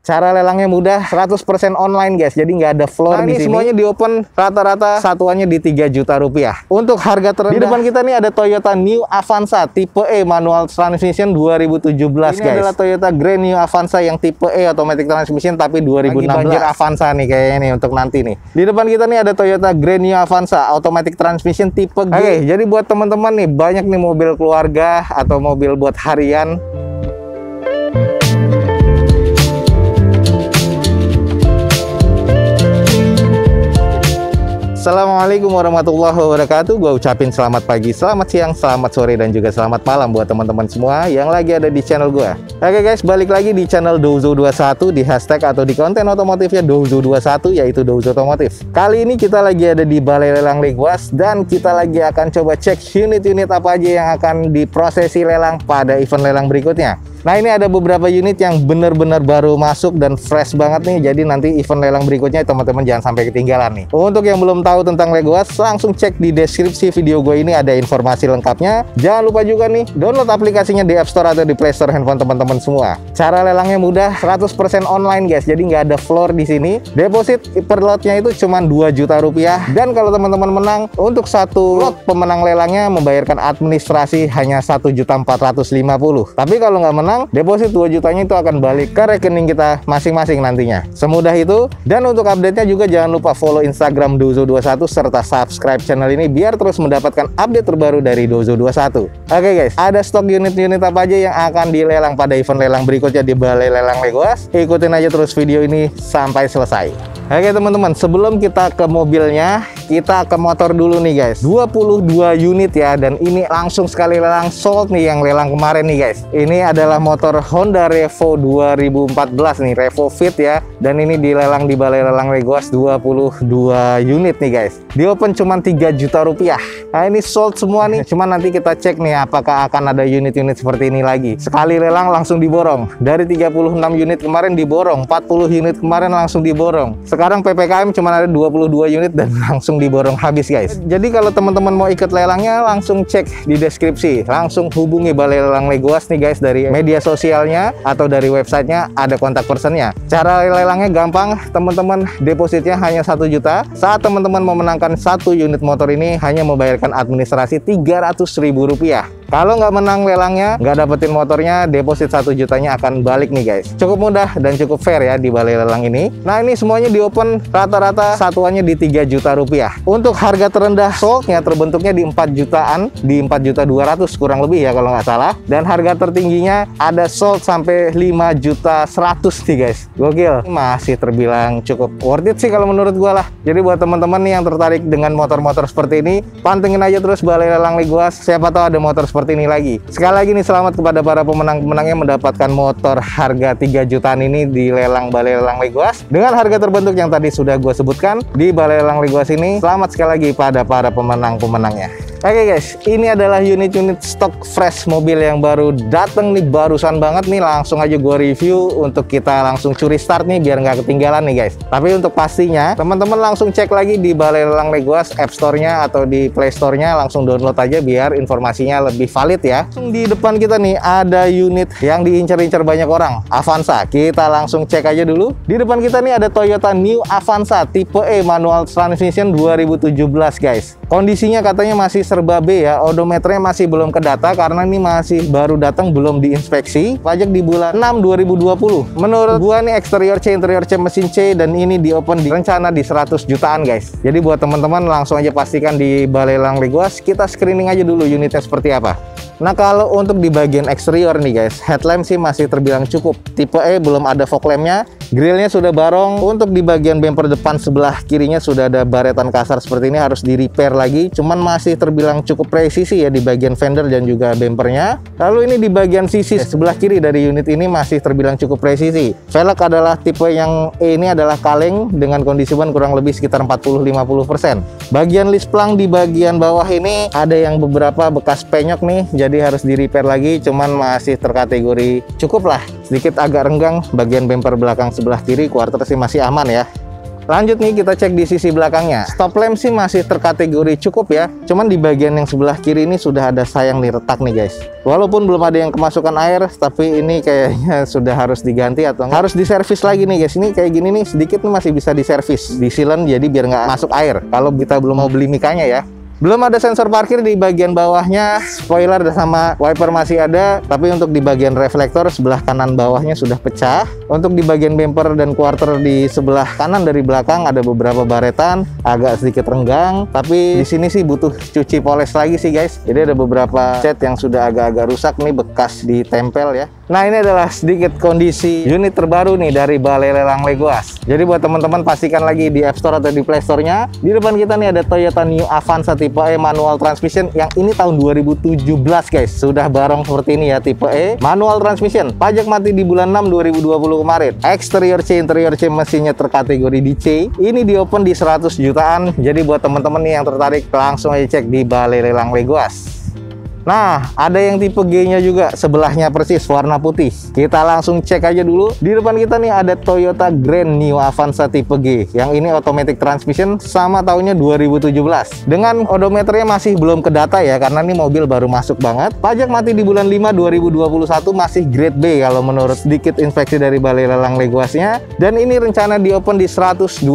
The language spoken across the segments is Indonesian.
Cara lelangnya mudah, 100% online guys. Jadi nggak ada floor di sini. Semuanya di open, rata-rata satuannya di 3 juta rupiah. Untuk harga terendah, di depan kita nih ada Toyota New Avanza tipe E manual transmission 2017 guys. Ini adalah Toyota Grand New Avanza yang tipe E automatic transmission tapi 2016. Banjir Avanza nih kayaknya nih untuk nanti nih. Di depan kita nih ada Toyota Grand New Avanza automatic transmission tipe G. Oke, jadi buat teman-teman nih banyak nih mobil keluarga atau mobil buat harian. Assalamualaikum warahmatullahi wabarakatuh. Gue ucapin selamat pagi, selamat siang, selamat sore, dan juga selamat malam buat teman-teman semua yang lagi ada di channel gue. Oke guys, balik lagi di channel Douzo21 di hashtag atau di konten otomotifnya Douzo21, yaitu Douzo Otomotif. Kali ini kita lagi ada di Balai Lelang Leguas dan kita lagi akan coba cek unit-unit apa aja yang akan diprosesi lelang pada event lelang berikutnya. Nah, ini ada beberapa unit yang benar-benar baru masuk dan fresh banget nih. Jadi nanti event lelang berikutnya teman-teman jangan sampai ketinggalan nih. Untuk yang belum tahu tentang Leguas, langsung cek di deskripsi video gue ini ada informasi lengkapnya. Jangan lupa juga nih download aplikasinya di App Store atau di Play Store handphone teman-teman semua. Cara lelangnya mudah, 100% online guys. Jadi nggak ada floor di sini. Deposit per lotnya itu cuma 2 juta rupiah. Dan kalau teman-teman menang, untuk satu lot pemenang lelangnya membayarkan administrasi hanya 1.450.000. Tapi kalau nggak menang, deposit 2 jutanya itu akan balik ke rekening kita masing-masing nantinya. Semudah itu. Dan untuk update-nya juga jangan lupa follow Instagram Douzo21 serta subscribe channel ini biar terus mendapatkan update terbaru dari Douzo21. Oke guys, ada stok unit-unit apa aja yang akan dilelang pada event lelang berikutnya di Balai Lelang Leguas. Ikutin aja terus video ini sampai selesai. Oke teman-teman, sebelum kita ke mobilnya, kita ke motor dulu nih guys. 22 unit ya, dan ini langsung sekali lelang sold nih yang lelang kemarin nih guys. Ini adalah motor Honda Revo 2014 nih, Revo Fit ya. Dan ini dilelang di Balai Lelang Leguas 22 unit nih guys. Di open cuma 3 juta rupiah. Nah, ini sold semua nih. Cuma nanti kita cek nih apakah akan ada unit-unit seperti ini lagi. Sekali lelang langsung diborong. Dari 36 unit kemarin diborong, 40 unit kemarin langsung diborong. Sekarang PPKM cuma ada 22 unit dan langsung diborong habis guys. Jadi kalau teman-teman mau ikut lelangnya langsung cek di deskripsi. Langsung hubungi Balai Lelang Leguas nih guys, dari media sosialnya atau dari websitenya ada kontak personnya. Cara lelangnya gampang, teman-teman depositnya hanya 1 juta. Saat teman-teman memenangkan 1 unit motor ini hanya membayarkan administrasi 300.000 rupiah. Kalau nggak menang lelangnya, nggak dapetin motornya, deposit 1 jutanya akan balik nih guys. Cukup mudah dan cukup fair ya di Balai Lelang ini. Nah, ini semuanya di open, rata-rata satuannya di 3 juta rupiah. Untuk harga terendah soldnya terbentuknya di 4 jutaan, di 4.200.000 kurang lebih ya kalau nggak salah. Dan harga tertingginya ada sold sampai 5.100.000 nih guys. Gokil. Masih terbilang cukup worth it sih kalau menurut gua lah. Jadi buat teman-teman nih yang tertarik dengan motor-motor seperti ini, pantengin aja terus Balai Lelang Leguas. Siapa tahu ada motor seperti ini lagi. Sekali lagi nih selamat kepada para pemenang-pemenang yang mendapatkan motor harga 3 jutaan ini di lelang Balai Lelang Leguas dengan harga terbentuk yang tadi sudah gue sebutkan di Balai Lelang Leguas ini. Selamat sekali lagi pada para pemenang-pemenangnya. Oke guys, ini adalah unit-unit stok fresh mobil yang baru datang nih, barusan banget nih. Langsung aja gue review untuk kita langsung curi start nih biar nggak ketinggalan nih guys. Tapi untuk pastinya teman-teman langsung cek lagi di Balai Lelang Leguas App Store-nya atau di Play Store-nya, langsung download aja biar informasinya lebih valid ya. Langsung di depan kita nih ada unit yang diincar-incar banyak orang, Avanza. Kita langsung cek aja dulu. Di depan kita nih ada Toyota New Avanza tipe E manual transmission 2017 guys. Kondisinya katanya masih serba B ya, odometernya masih belum ke data karena ini masih baru datang, belum diinspeksi. Pajak di bulan 6 2020. Menurut gua nih exterior C mesin C, dan ini di open di rencana di 100 jutaan guys. Jadi buat teman-teman langsung aja pastikan di Balai Lelang Leguas, kita screening aja dulu unitnya seperti apa. Nah, kalau untuk di bagian eksterior nih guys, headlamp sih masih terbilang cukup. Tipe E belum ada fog lampnya, grillnya sudah barong. Untuk di bagian bumper depan sebelah kirinya sudah ada baretan kasar seperti ini, harus di repair lagi. Cuman masih terbilang cukup presisi ya di bagian fender dan juga bumpernya. Lalu ini di bagian sisi sebelah kiri dari unit ini masih terbilang cukup presisi. Velg adalah tipe yang E ini adalah kaleng dengan kondisi ban kurang lebih sekitar 40-50%. Bagian lisplang di bagian bawah ini ada yang beberapa bekas penyok nih, jadi harus di repair lagi. Cuman masih terkategori cukup lah. Sedikit agak renggang bagian bumper belakang sebelah kiri, quarter sih masih aman ya. Lanjut nih, kita cek di sisi belakangnya. Stop lamp sih masih terkategori cukup ya. Cuman di bagian yang sebelah kiri ini sudah ada sayang nih, retak nih guys. Walaupun belum ada yang kemasukan air, tapi ini kayaknya sudah harus diganti atau harus diservis lagi nih guys. Ini kayak gini nih, sedikit nih masih bisa diservis, disilen jadi biar nggak masuk air. Kalau kita belum mau beli mikanya ya. Belum ada sensor parkir di bagian bawahnya, spoiler sama wiper masih ada, tapi untuk di bagian reflektor sebelah kanan bawahnya sudah pecah. Untuk di bagian bumper dan quarter di sebelah kanan dari belakang ada beberapa baretan, agak sedikit renggang, tapi di sini sih butuh cuci poles lagi sih guys. Jadi ada beberapa cat yang sudah agak-agak rusak nih, bekas ditempel ya. Nah, ini adalah sedikit kondisi unit terbaru nih dari Balai Lelang Legoas. Jadi buat teman-teman pastikan lagi di App Store atau di Play Store-nya. Di depan kita nih ada Toyota New Avanza tipe E manual transmission yang ini tahun 2017 guys. Sudah barong seperti ini ya, tipe E manual transmission. Pajak mati di bulan 6 2020 kemarin. Exterior C, interior C mesinnya terkategori di C. Ini di open di 100 jutaan. Jadi buat teman-teman nih yang tertarik langsung aja cek di Balai Lelang Legoas. Nah, ada yang tipe G-nya juga, sebelahnya persis warna putih. Kita langsung cek aja dulu. Di depan kita nih ada Toyota Grand New Avanza tipe G. Yang ini automatic transmission sama tahunnya 2017. Dengan odometernya masih belum kedata ya, karena ini mobil baru masuk banget. Pajak mati di bulan 5 2021 masih grade B kalau menurut sedikit inspeksi dari Balai Lelang Legoasnya. Dan ini rencana di open di 120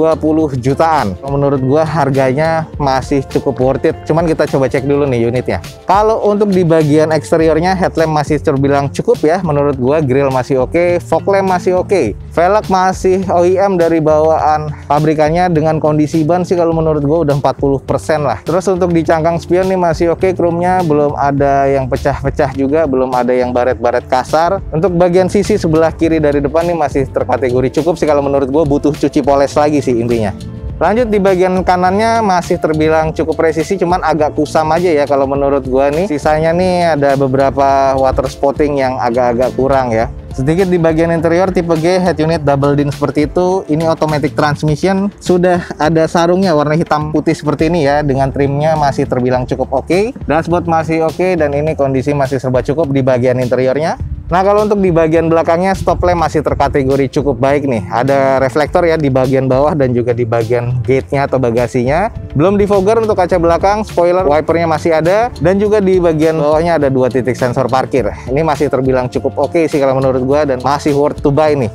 jutaan. Menurut gua harganya masih cukup worth it. Cuman kita coba cek dulu nih unitnya. Kalau untuk di bagian eksteriornya, headlamp masih terbilang cukup ya menurut gua. Grill masih oke, fog lamp masih oke, velg masih OEM dari bawaan pabrikannya. Dengan kondisi ban sih kalau menurut gua udah 40% lah. Terus untuk di cangkang spion nih masih oke, chrome-nya belum ada yang pecah-pecah juga, belum ada yang baret-baret kasar. Untuk bagian sisi sebelah kiri dari depan nih masih terkategori cukup sih kalau menurut gua, butuh cuci poles lagi sih intinya. Lanjut di bagian kanannya masih terbilang cukup presisi, cuman agak kusam aja ya kalau menurut gua nih. Sisanya nih ada beberapa water spotting yang agak-agak kurang ya. Sedikit di bagian interior tipe G, head unit double din seperti itu. Ini automatic transmission, sudah ada sarungnya warna hitam putih seperti ini ya. Dengan trimnya masih terbilang cukup oke. Dashboard masih oke, dan ini kondisi masih serba cukup di bagian interiornya. Nah, kalau untuk di bagian belakangnya, stop lamp masih terkategori cukup baik nih. Ada reflektor ya di bagian bawah dan juga di bagian gate-nya atau bagasinya. Belum di fogger untuk kaca belakang, spoiler, wipernya masih ada. Dan juga di bagian bawahnya ada 2 titik sensor parkir. Ini masih terbilang cukup oke sih kalau menurut gua, dan masih worth to buy nih.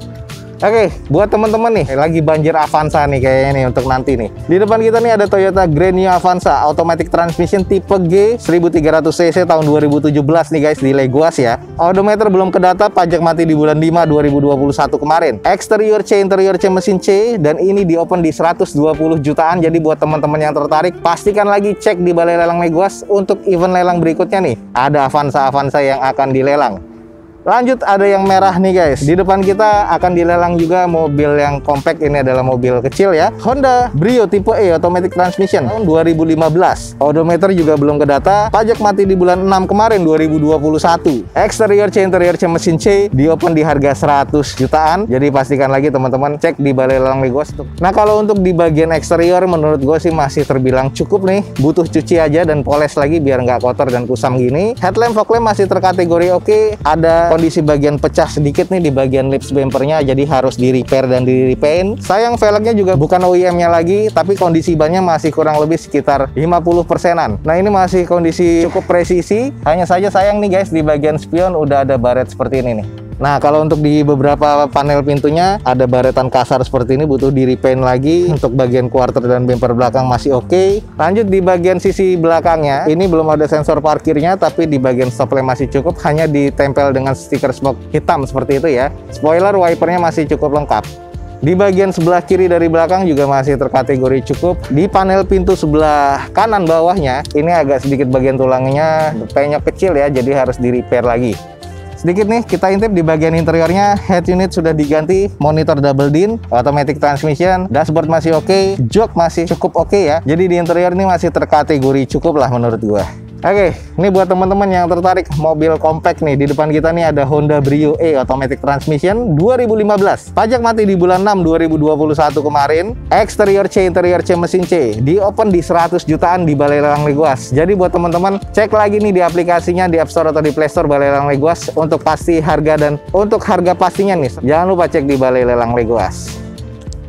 Oke, buat teman-teman nih, lagi banjir Avanza nih kayaknya nih untuk nanti nih. Di depan kita nih ada Toyota Grand New Avanza automatic transmission tipe G 1300 cc tahun 2017 nih guys, di Legoas ya. Odometer belum kedata, pajak mati di bulan 5 2021 kemarin. Exterior C, interior C mesin C, dan ini di open di 120 jutaan. Jadi buat teman-teman yang tertarik, pastikan lagi cek di Balai Lelang Legoas untuk event lelang berikutnya nih. Ada Avanza yang akan dilelang. Lanjut, ada yang merah nih guys. Di depan kita akan dilelang juga mobil yang compact. Ini adalah mobil kecil ya, Honda Brio tipe E automatic transmission tahun 2015. Odometer juga belum kedata, pajak mati di bulan 6 kemarin 2021. Exterior C, interior C mesin C, di open di harga 100 jutaan. Jadi pastikan lagi teman-teman cek di Balai Lelang Legoas. Nah, kalau untuk di bagian eksterior menurut gue sih masih terbilang cukup nih, butuh cuci aja dan poles lagi biar nggak kotor dan kusam gini. Headlamp, fog lamp masih terkategori oke. Ada kondisi bagian pecah sedikit nih di bagian lips bumpernya, jadi harus di repair dan di repaint. Sayang velgnya juga bukan OEM-nya lagi, tapi kondisi bannya masih kurang lebih sekitar 50%-an. Nah, ini masih kondisi cukup presisi. Hanya saja sayang nih guys, di bagian spion udah ada baret seperti ini nih. Nah, kalau untuk di beberapa panel pintunya ada baretan kasar seperti ini, butuh di repaint lagi. Untuk bagian quarter dan bumper belakang masih oke. Lanjut di bagian sisi belakangnya, ini belum ada sensor parkirnya, tapi di bagian stop lamp masih cukup, hanya ditempel dengan stiker smoke hitam seperti itu ya. Spoiler, wipernya masih cukup lengkap. Di bagian sebelah kiri dari belakang juga masih terkategori cukup. Di panel pintu sebelah kanan bawahnya, ini agak sedikit bagian tulangnya penyok kecil ya, jadi harus di repair lagi. Sedikit nih kita intip di bagian interiornya, head unit sudah diganti, monitor double din, automatic transmission, dashboard masih oke, jok masih cukup oke ya. Jadi di interior ini masih terkategori cukup lah menurut gua. Oke, ini buat teman-teman yang tertarik mobil compact nih, di depan kita nih ada Honda Brio E automatic transmission 2015. Pajak mati di bulan 6 2021 kemarin. Exterior C, interior C mesin C, di open di 100 jutaan di Balai Lelang Legoas. Jadi buat teman-teman cek lagi nih di aplikasinya di App Store atau di Play Store Balai Lelang Legoas untuk pasti harga, dan untuk harga pastinya nih jangan lupa cek di Balai Lelang Legoas.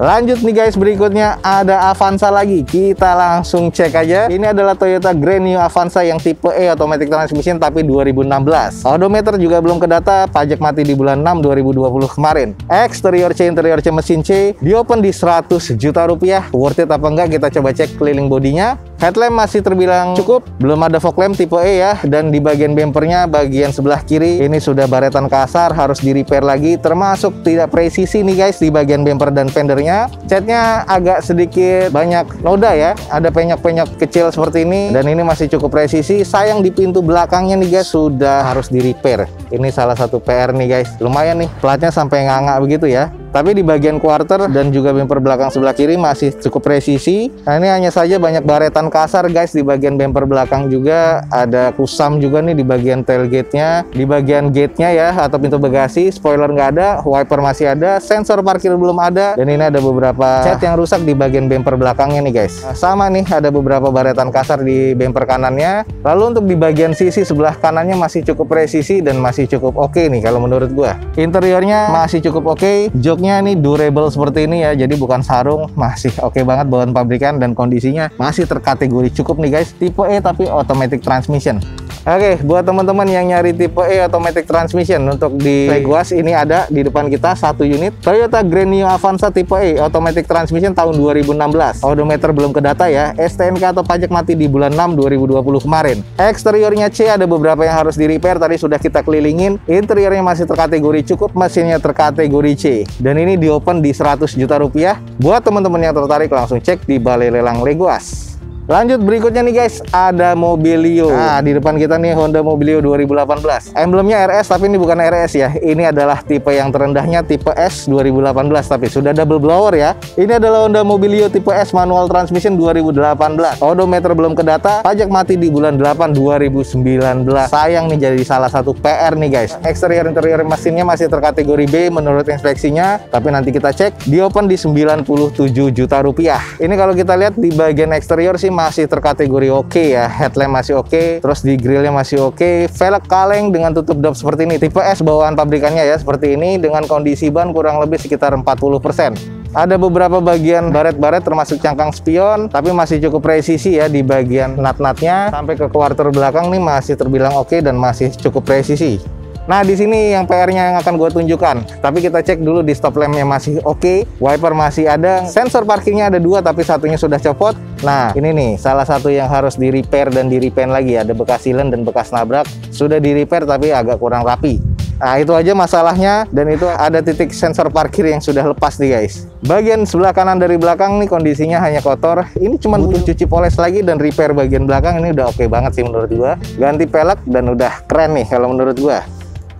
Lanjut nih guys, berikutnya ada Avanza lagi. Kita langsung cek aja. Ini adalah Toyota Grand New Avanza yang tipe E automatic transmission tapi 2016. Odometer juga belum kedata, pajak mati di bulan 6 2020 kemarin. Exterior C, interior C, mesin C, di open di 100 juta rupiah. Worth it apa enggak, kita coba cek keliling bodinya. Headlamp masih terbilang cukup, belum ada fog lamp tipe E ya. Dan di bagian bempernya, bagian sebelah kiri ini sudah baretan kasar, harus di repair lagi, termasuk tidak presisi nih guys di bagian bemper dan fendernya. Catnya agak sedikit banyak noda ya, ada penyok-penyok kecil seperti ini, dan ini masih cukup presisi. Sayang di pintu belakangnya nih guys, sudah harus di repair. Ini salah satu PR nih guys, lumayan nih, platnya sampai nganga begitu ya. Tapi di bagian quarter dan juga bumper belakang sebelah kiri masih cukup presisi. Nah, ini hanya saja banyak baretan kasar guys. Di bagian bumper belakang juga ada kusam juga nih di bagian tailgate-nya. Di bagian gate-nya ya, atau pintu bagasi, spoiler nggak ada, wiper masih ada, sensor parkir belum ada. Dan ini ada beberapa cat yang rusak di bagian bumper belakangnya nih guys. Nah, sama nih, ada beberapa baretan kasar di bumper kanannya. Lalu untuk di bagian sisi sebelah kanannya masih cukup presisi dan masih cukup oke nih kalau menurut gua. Interiornya masih cukup oke. Joknya nih durable seperti ini ya, jadi bukan sarung, masih oke banget bawaan pabrikan dan kondisinya masih terkategori cukup nih guys. Tipe E tapi automatic transmission. Oke, buat teman-teman yang nyari tipe E automatic transmission, untuk di Leguas ini ada di depan kita satu unit Toyota Grand New Avanza tipe E automatic transmission tahun 2016. Odometer belum kedata ya, STNK atau pajak mati di bulan 6 2020 kemarin. Eksteriornya C, ada beberapa yang harus di repair, tadi sudah kita kelilingin. Interiornya masih terkategori cukup, mesinnya terkategori C. Dan ini di open di 100 juta rupiah. Buat teman-teman yang tertarik langsung cek di Balai Lelang Leguas. Lanjut berikutnya nih guys, ada Mobilio. Nah, di depan kita nih Honda Mobilio 2018. Emblemnya RS tapi ini bukan RS ya. Ini adalah tipe yang terendahnya, tipe S 2018, tapi sudah double blower ya. Ini adalah Honda Mobilio tipe S manual transmission 2018. Odometer belum kedata, pajak mati di bulan 8 2019. Sayang nih, jadi salah satu PR nih guys. Eksterior interior mesinnya masih terkategori B menurut inspeksinya, tapi nanti kita cek. Di open di 97 juta rupiah. Ini kalau kita lihat di bagian eksterior sih masih terkategori oke ya. Headlamp masih oke, terus di grillnya masih oke. Velg kaleng dengan tutup dop seperti ini, tipe S bawaan pabrikannya ya, seperti ini, dengan kondisi ban kurang lebih sekitar 40%. Ada beberapa bagian baret-baret termasuk cangkang spion, tapi masih cukup presisi ya di bagian nut-nutnya. Sampai ke quarter belakang nih masih terbilang oke dan masih cukup presisi. Nah, di sini yang PR-nya yang akan gue tunjukkan. Tapi kita cek dulu di stop lamp-nya masih oke, wiper masih ada, sensor parkirnya ada 2 tapi satunya sudah copot. Nah, ini nih salah satu yang harus di repair dan di repaint lagi. Ada bekas silen dan bekas nabrak, sudah di repair tapi agak kurang rapi. Nah, itu aja masalahnya, dan itu ada titik sensor parkir yang sudah lepas nih guys. Bagian sebelah kanan dari belakang nih kondisinya hanya kotor. Ini cuma butuh cuci poles lagi dan repair bagian belakang. Ini udah oke banget sih menurut gua. Ganti pelek dan udah keren nih kalau menurut gua.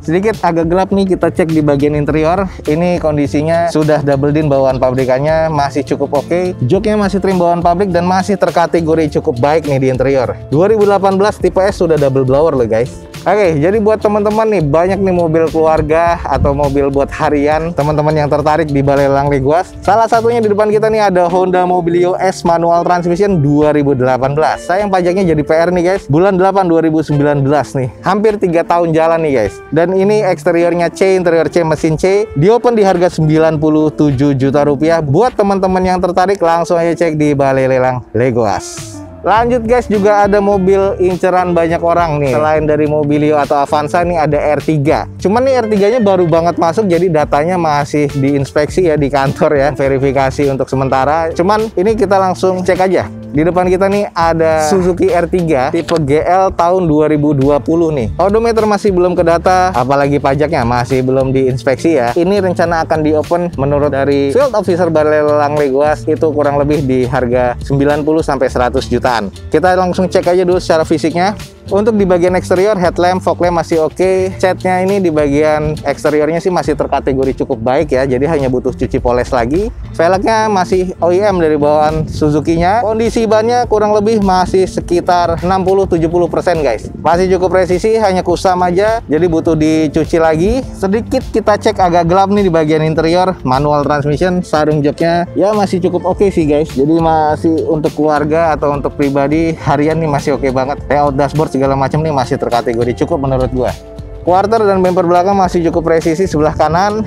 Sedikit agak gelap nih, kita cek di bagian interior. Ini kondisinya sudah double din bawaan pabrikannya, masih cukup oke. Joknya masih trim bawaan pabrik dan masih terkategori cukup baik nih di interior. 2018 tipe S sudah double blower loh guys. Oke, jadi buat teman-teman nih, banyak nih mobil keluarga atau mobil buat harian, teman-teman yang tertarik di Balai Lelang Leguas. Salah satunya di depan kita nih ada Honda Mobilio S manual transmission 2018. Sayang pajaknya jadi PR nih guys. Bulan 8 2019 nih. Hampir 3 tahun jalan nih guys. Dan ini eksteriornya C, interior C, mesin C. Di open di harga 97 juta rupiah. Buat teman-teman yang tertarik langsung aja cek di Balai Lelang Leguas. Lanjut guys, juga ada mobil inceran banyak orang nih. Selain dari Mobilio atau Avanza nih ada R3. Cuman nih R3-nya baru banget masuk, jadi datanya masih diinspeksi ya di kantor ya, verifikasi untuk sementara. Cuman ini kita langsung cek aja. Di depan kita nih ada Suzuki R3 tipe GL tahun 2020 nih. Odometer masih belum kedata, apalagi pajaknya masih belum diinspeksi ya. Ini rencana akan di open menurut dari Field Officer Balai Lelang Leguas itu kurang lebih di harga 90 sampai 100 jutaan. Kita langsung cek aja dulu secara fisiknya. Untuk di bagian eksterior, headlamp, fog lamp masih oke. Catnya ini di bagian eksteriornya sih masih terkategori cukup baik ya, jadi hanya butuh cuci poles lagi. Velgnya masih OEM dari bawaan Suzuki-nya. Kondisi bannya kurang lebih masih sekitar 60-70% guys. Masih cukup presisi, hanya kusam aja, jadi butuh dicuci lagi. Sedikit kita cek agak gelap nih di bagian interior. Manual transmission, sarung joknya ya masih cukup oke sih guys. Jadi masih untuk keluarga atau untuk pribadi harian nih masih oke banget. Layout dashboard segala macam nih masih terkategori cukup menurut gua. Quarter dan bumper belakang masih cukup presisi sebelah kanan.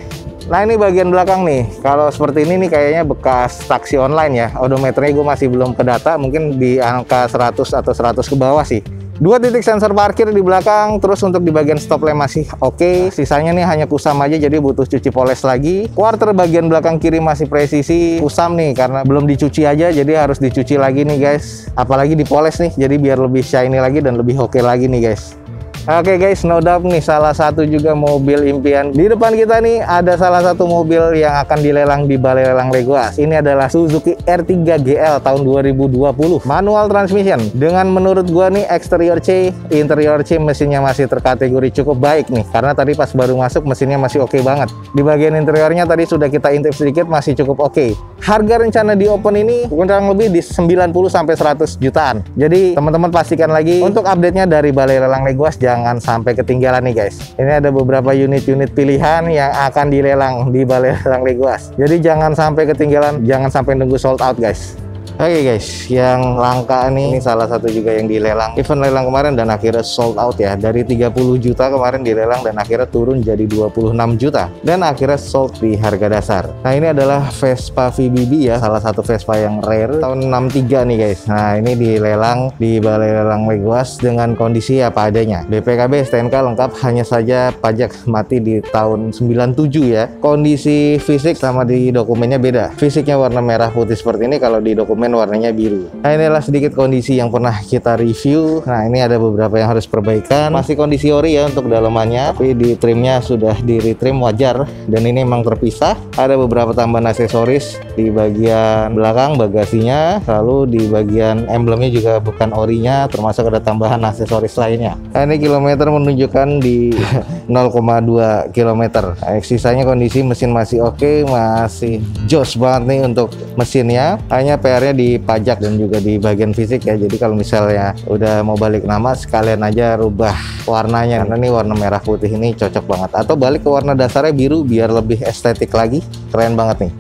Nah ini bagian belakang nih, kalau seperti ini nih kayaknya bekas taksi online ya. Odometernya gue masih belum ke data, mungkin di angka 100 atau 100 ke bawah sih. 2 titik sensor parkir di belakang, terus untuk di bagian stop lamp masih oke. Sisanya nih hanya kusam aja, jadi butuh cuci poles lagi. Quarter bagian belakang kiri masih presisi, kusam nih karena belum dicuci aja, jadi harus dicuci lagi nih guys. Apalagi dipoles nih, jadi biar lebih shiny lagi dan lebih oke lagi nih guys. Oke guys, no doubt nih salah satu juga mobil impian. Di depan kita nih ada salah satu mobil yang akan dilelang di Balai Lelang Legoas. Ini adalah Suzuki R3 GL tahun 2020, manual transmission. Dengan menurut gua nih eksterior C, interior C, mesinnya masih terkategori cukup baik nih. Karena tadi pas baru masuk mesinnya masih oke banget. Di bagian interiornya tadi sudah kita intip sedikit, masih cukup oke. Harga rencana di open ini kurang lebih di 90 sampai 100 jutaan. Jadi teman-teman pastikan lagi untuk update-nya dari Balai Lelang Legoas, jangan sampai ketinggalan nih guys. Ini ada beberapa unit-unit pilihan yang akan dilelang di Balai Lelang Legoas. Jadi jangan sampai ketinggalan, jangan sampai nunggu sold out guys. Oke guys, yang langka nih, ini salah satu juga yang dilelang event lelang kemarin dan akhirnya sold out ya. Dari 30 juta kemarin dilelang dan akhirnya turun jadi 26 juta dan akhirnya sold di harga dasar. Nah ini adalah Vespa VBB ya, salah satu Vespa yang rare tahun 63 nih guys. Nah ini dilelang di Balai Lelang Legoas dengan kondisi apa adanya. BPKB STNK lengkap, hanya saja pajak mati di tahun 97 ya. Kondisi fisik sama di dokumennya beda. Fisiknya warna merah putih seperti ini, kalau di dokumen warnanya biru. Nah inilah sedikit kondisi yang pernah kita review. Nah ini ada beberapa yang harus perbaikan. Masih kondisi ori ya untuk dalamannya, tapi di trimnya sudah di retrim wajar dan ini memang terpisah. Ada beberapa tambahan aksesoris di bagian belakang bagasinya, lalu di bagian emblemnya juga bukan orinya, termasuk ada tambahan aksesoris lainnya. Nah ini kilometer menunjukkan di 0,2 km. Nah, sisanya kondisi mesin masih oke, masih jos banget nih untuk mesinnya. Hanya PR-nya di pajak dan juga di bagian fisik ya. Jadi kalau misalnya udah mau balik nama, sekalian aja rubah warnanya, karena ini warna merah putih ini cocok banget, atau balik ke warna dasarnya biru biar lebih estetik lagi. Keren banget nih.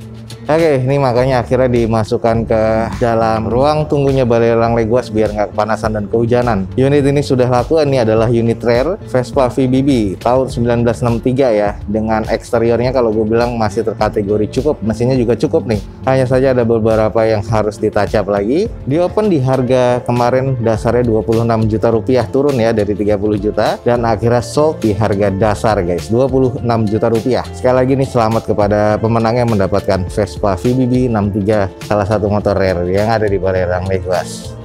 Oke, ini makanya akhirnya dimasukkan ke dalam ruang tunggunya Balai Lelang Legoas biar nggak kepanasan dan kehujanan. Unit ini sudah laku, ini adalah unit rare Vespa VBB tahun 1963 ya. Dengan eksteriornya kalau gue bilang masih terkategori cukup, mesinnya juga cukup nih. Hanya saja ada beberapa yang harus ditouch up lagi. Di open di harga kemarin dasarnya 26 juta rupiah, turun ya dari 30 juta dan akhirnya sold di harga dasar guys, 26 juta rupiah. Sekali lagi nih selamat kepada pemenang yang mendapatkan Vespa VBB 63, salah satu motor rare yang ada di Balai Lelang Legoas.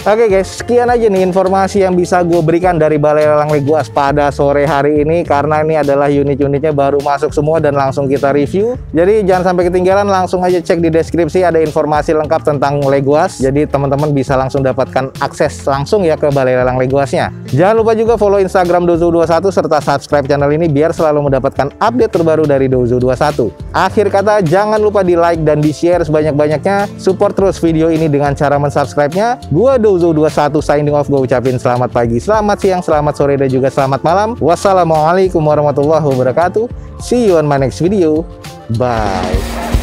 Oke guys, sekian aja nih informasi yang bisa gue berikan dari Balai Lelang Legoas pada sore hari ini, karena ini adalah unit-unitnya baru masuk semua dan langsung kita review. Jadi jangan sampai ketinggalan, langsung aja cek di deskripsi, ada informasi lengkap tentang Legoas. Jadi teman-teman bisa langsung dapatkan akses langsung ya ke Balai Lelang Legoasnya. Jangan lupa juga follow Instagram Dozo21 serta subscribe channel ini biar selalu mendapatkan update terbaru dari Dozo21. Akhir kata, jangan lupa di like dan di share sebanyak-banyaknya. Support terus video ini dengan cara mensubscribe-nya. Gua Dozo21 signing off, gue ucapin selamat pagi, selamat siang, selamat sore, dan juga selamat malam. Wassalamualaikum warahmatullahi wabarakatuh. See you on my next video. Bye.